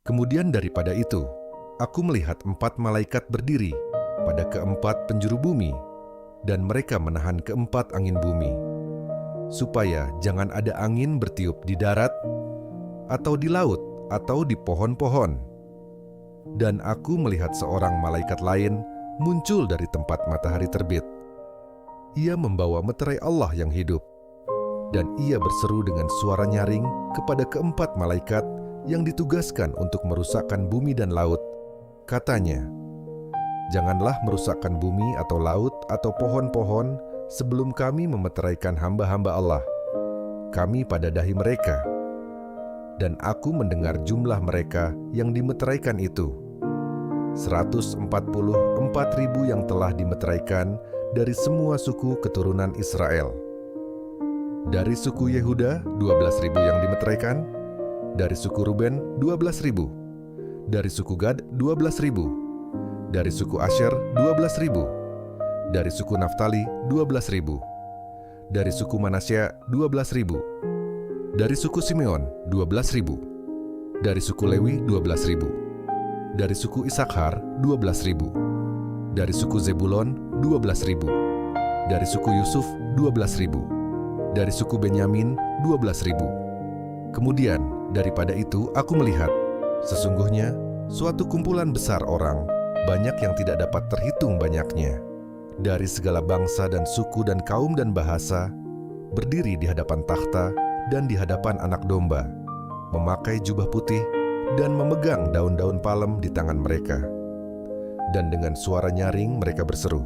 Kemudian daripada itu, aku melihat 4 malaikat berdiri pada keempat penjuru bumi, dan mereka menahan keempat angin bumi, supaya jangan ada angin bertiup di darat, atau di laut, atau di pohon-pohon. Dan aku melihat seorang malaikat lain muncul dari tempat matahari terbit. Ia membawa meterai Allah yang hidup, dan ia berseru dengan suara nyaring kepada keempat malaikat yang ditugaskan untuk merusakkan bumi dan laut. Katanya, "Janganlah merusakkan bumi atau laut atau pohon-pohon sebelum kami memeteraikan hamba-hamba Allah, kami pada dahi mereka." Dan aku mendengar jumlah mereka yang dimeteraikan itu, 144.000 yang telah dimeteraikan dari semua suku keturunan Israel. Dari suku Yehuda 12.000 yang dimeteraikan, dari suku Ruben 12.000, dari suku Gad 12.000, dari suku Asher 12.000, dari suku Naftali 12.000, dari suku Manasya 12.000, dari suku Simeon 12.000, dari suku Lewi 12.000, dari suku Isakhar 12.000, dari suku Zebulon 12.000, dari suku Yusuf 12.000, dari suku Benyamin 12.000. Kemudian daripada itu aku melihat, sesungguhnya suatu kumpulan besar orang, banyak yang tidak dapat terhitung banyaknya, dari segala bangsa dan suku dan kaum dan bahasa, berdiri di hadapan takhta dan di hadapan Anak Domba, memakai jubah putih dan memegang daun-daun palem di tangan mereka. Dan dengan suara nyaring mereka berseru,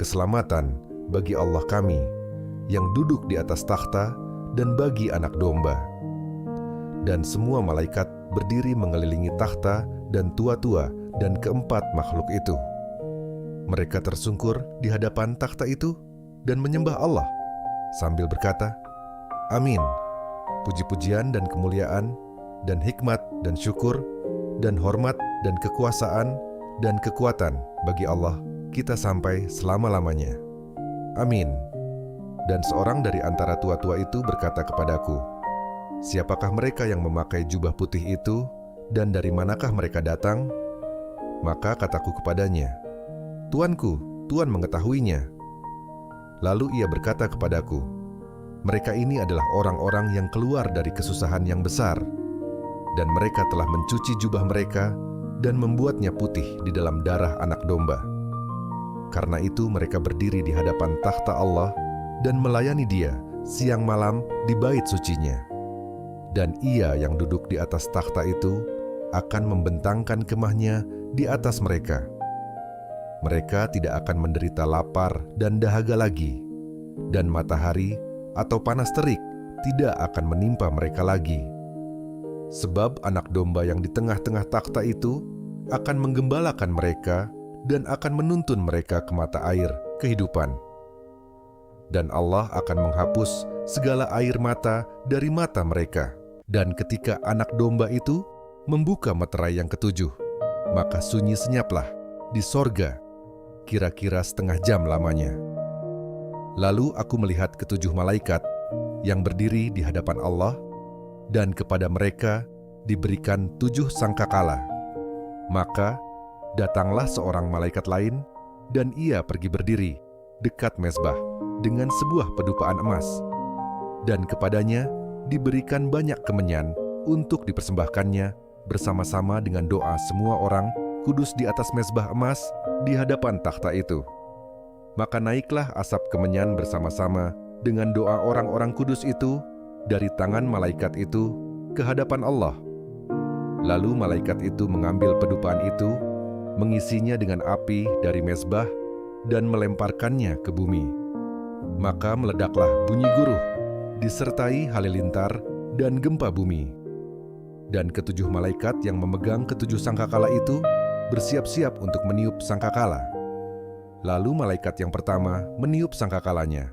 "Keselamatan bagi Allah kami, yang duduk di atas takhta dan bagi Anak Domba." Dan semua malaikat berdiri mengelilingi takhta dan tua-tua dan keempat makhluk itu. Mereka tersungkur di hadapan takhta itu dan menyembah Allah sambil berkata, "Amin, puji-pujian dan kemuliaan dan hikmat dan syukur dan hormat dan kekuasaan dan kekuatan bagi Allah kita sampai selama-lamanya. Amin." Dan seorang dari antara tua-tua itu berkata kepadaku, "Siapakah mereka yang memakai jubah putih itu, dan dari manakah mereka datang?" Maka kataku kepadanya, "Tuanku, Tuan mengetahuinya." Lalu ia berkata kepadaku, "Mereka ini adalah orang-orang yang keluar dari kesusahan yang besar, dan mereka telah mencuci jubah mereka dan membuatnya putih di dalam darah Anak Domba. Karena itu mereka berdiri di hadapan takhta Allah dan melayani Dia siang malam di bait sucinya. Dan Ia yang duduk di atas takhta itu akan membentangkan kemahnya di atas mereka. Mereka tidak akan menderita lapar dan dahaga lagi, dan matahari atau panas terik tidak akan menimpa mereka lagi. Sebab Anak Domba yang di tengah-tengah takhta itu akan menggembalakan mereka dan akan menuntun mereka ke mata air kehidupan. Dan Allah akan menghapus segala air mata dari mata mereka. Dan ketika Anak Domba itu membuka meterai yang ketujuh, maka sunyi senyaplah di sorga, kira-kira setengah jam lamanya. Lalu aku melihat ketujuh malaikat yang berdiri di hadapan Allah, dan kepada mereka diberikan 7 sangkakala. Maka datanglah seorang malaikat lain, dan ia pergi berdiri dekat mezbah dengan sebuah pedupaan emas, dan kepadanya diberikan banyak kemenyan untuk dipersembahkannya bersama-sama dengan doa semua orang kudus di atas mezbah emas di hadapan takhta itu. Maka naiklah asap kemenyan bersama-sama dengan doa orang-orang kudus itu dari tangan malaikat itu ke hadapan Allah. Lalu malaikat itu mengambil pedupaan itu, mengisinya dengan api dari mezbah dan melemparkannya ke bumi. Maka meledaklah bunyi guruh, disertai halilintar dan gempa bumi. Dan ketujuh malaikat yang memegang ketujuh sangkakala itu bersiap-siap untuk meniup sangkakala. Lalu malaikat yang pertama meniup sangkakalanya,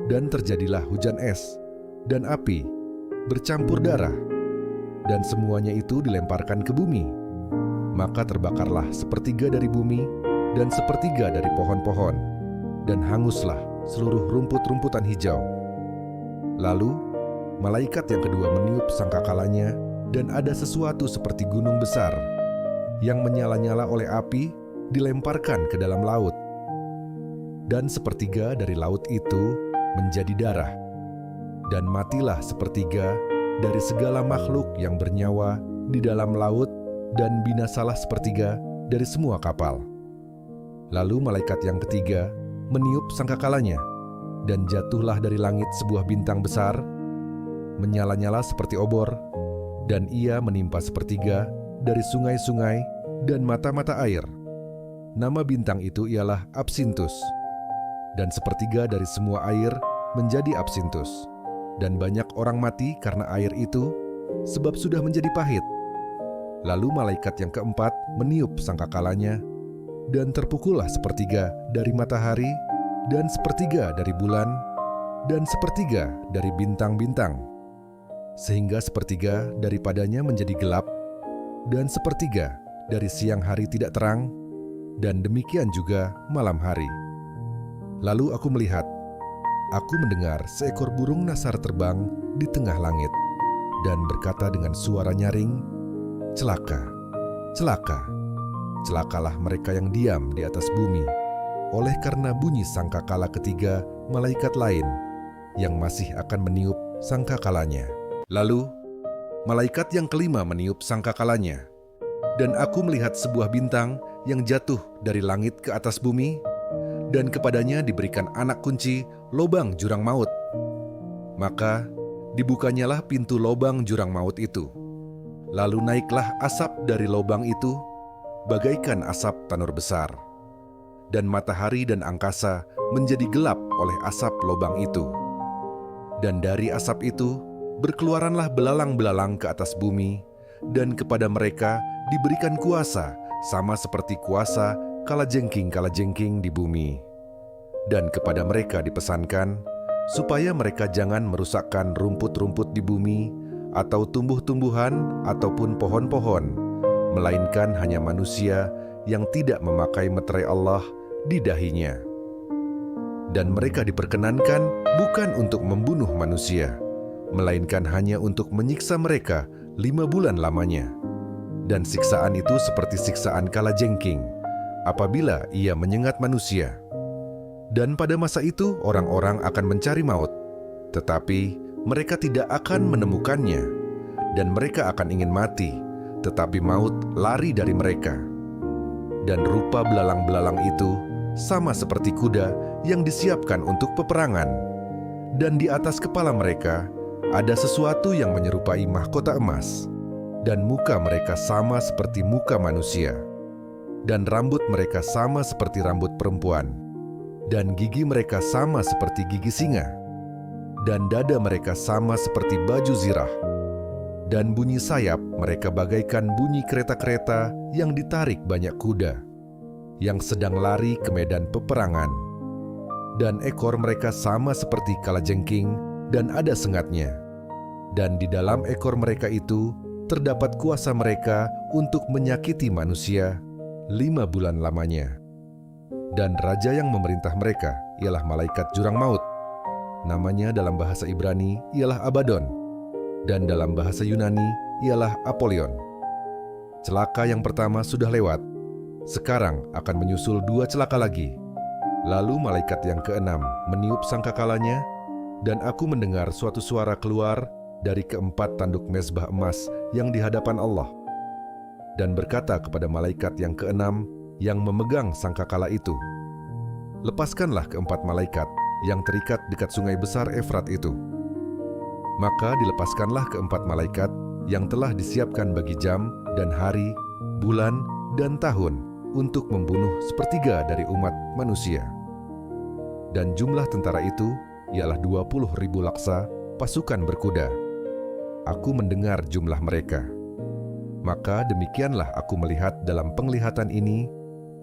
dan terjadilah hujan es dan api bercampur darah, dan semuanya itu dilemparkan ke bumi. Maka terbakarlah sepertiga dari bumi dan sepertiga dari pohon-pohon, dan hanguslah seluruh rumput-rumputan hijau. Lalu malaikat yang kedua meniup sangkakalanya, dan ada sesuatu seperti gunung besar yang menyala-nyala oleh api dilemparkan ke dalam laut. Dan sepertiga dari laut itu menjadi darah, dan matilah sepertiga dari segala makhluk yang bernyawa di dalam laut, dan binasalah sepertiga dari semua kapal. Lalu malaikat yang ketiga meniup sangkakalanya, dan jatuhlah dari langit sebuah bintang besar, menyala-nyala seperti obor, dan ia menimpa sepertiga dari sungai-sungai dan mata-mata air. Nama bintang itu ialah Absintus, dan sepertiga dari semua air menjadi absintus, dan banyak orang mati karena air itu, sebab sudah menjadi pahit. Lalu malaikat yang keempat meniup sangkakalanya, dan terpukullah sepertiga dari matahari, dan sepertiga dari bulan, dan sepertiga dari bintang-bintang, sehingga sepertiga daripadanya menjadi gelap, dan sepertiga dari siang hari tidak terang, dan demikian juga malam hari. Lalu aku melihat, aku mendengar seekor burung nasar terbang di tengah langit, dan berkata dengan suara nyaring, "Celaka, celaka, celakalah mereka yang diam di atas bumi, oleh karena bunyi sangkakala ketiga malaikat lain yang masih akan meniup sangkakalanya." Lalu, malaikat yang kelima meniup sangkakalanya, dan aku melihat sebuah bintang yang jatuh dari langit ke atas bumi, dan kepadanya diberikan anak kunci lobang jurang maut. Maka dibukanyalah pintu lobang jurang maut itu. Lalu naiklah asap dari lobang itu, bagaikan asap tanur besar. Dan matahari dan angkasa menjadi gelap oleh asap lobang itu. Dan dari asap itu berkeluaranlah belalang-belalang ke atas bumi, dan kepada mereka diberikan kuasa sama seperti kuasa kalajengking-kalajengking di bumi. Dan kepada mereka dipesankan supaya mereka jangan merusakkan rumput-rumput di bumi, atau tumbuh-tumbuhan, ataupun pohon-pohon, melainkan hanya manusia yang tidak memakai meterai Allah di dahinya. Dan mereka diperkenankan bukan untuk membunuh manusia, melainkan hanya untuk menyiksa mereka 5 bulan lamanya. Dan siksaan itu seperti siksaan kalajengking, apabila ia menyengat manusia. Dan pada masa itu orang-orang akan mencari maut, tetapi mereka tidak akan menemukannya, dan mereka akan ingin mati, tetapi maut lari dari mereka. Dan rupa belalang-belalang itu sama seperti kuda yang disiapkan untuk peperangan, dan di atas kepala mereka ada sesuatu yang menyerupai mahkota emas, dan muka mereka sama seperti muka manusia, dan rambut mereka sama seperti rambut perempuan, dan gigi mereka sama seperti gigi singa, dan dada mereka sama seperti baju zirah, dan bunyi sayap mereka bagaikan bunyi kereta-kereta yang ditarik banyak kuda, yang sedang lari ke medan peperangan. Dan ekor mereka sama seperti kalajengking, dan ada sengatnya. Dan di dalam ekor mereka itu terdapat kuasa mereka untuk menyakiti manusia 5 bulan lamanya. Dan raja yang memerintah mereka ialah malaikat jurang maut. Namanya dalam bahasa Ibrani ialah Abaddon, dan dalam bahasa Yunani ialah Apollyon. Celaka yang pertama sudah lewat, sekarang akan menyusul 2 celaka lagi. Lalu malaikat yang keenam meniup sangkakalanya, dan aku mendengar suatu suara keluar dari keempat tanduk mezbah emas yang di hadapan Allah, dan berkata kepada malaikat yang keenam yang memegang sangkakala itu, "Lepaskanlah keempat malaikat yang terikat dekat sungai besar Efrat itu." Maka dilepaskanlah keempat malaikat yang telah disiapkan bagi jam dan hari, bulan, dan tahun untuk membunuh sepertiga dari umat manusia. Dan jumlah tentara itu ialah 20.000 laksa pasukan berkuda. Aku mendengar jumlah mereka. Maka demikianlah aku melihat dalam penglihatan ini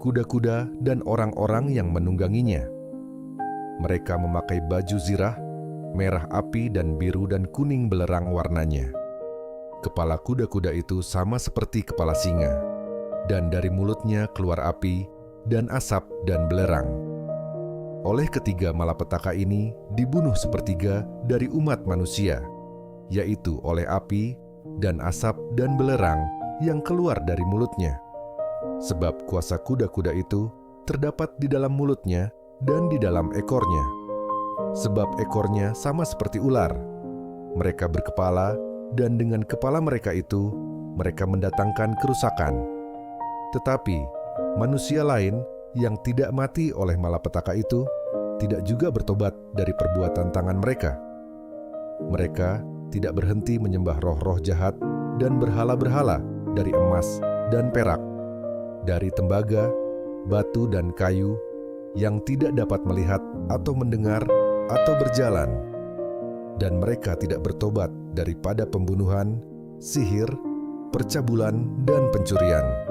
kuda-kuda dan orang-orang yang menungganginya. Mereka memakai baju zirah, merah api dan biru dan kuning belerang warnanya. Kepala kuda-kuda itu sama seperti kepala singa, dan dari mulutnya keluar api dan asap dan belerang. Oleh ketiga malapetaka ini dibunuh sepertiga dari umat manusia, yaitu oleh api dan asap dan belerang yang keluar dari mulutnya. Sebab kuasa kuda-kuda itu terdapat di dalam mulutnya dan di dalam ekornya. Sebab ekornya sama seperti ular. Mereka berkepala, dan dengan kepala mereka itu, mereka mendatangkan kerusakan. Tetapi manusia lain yang tidak mati oleh malapetaka itu, tidak juga bertobat dari perbuatan tangan mereka. Mereka tidak berhenti menyembah roh-roh jahat dan berhala-berhala dari emas dan perak, dari tembaga, batu dan kayu, yang tidak dapat melihat atau mendengar atau berjalan. Dan mereka tidak bertobat daripada pembunuhan, sihir, percabulan, dan pencurian.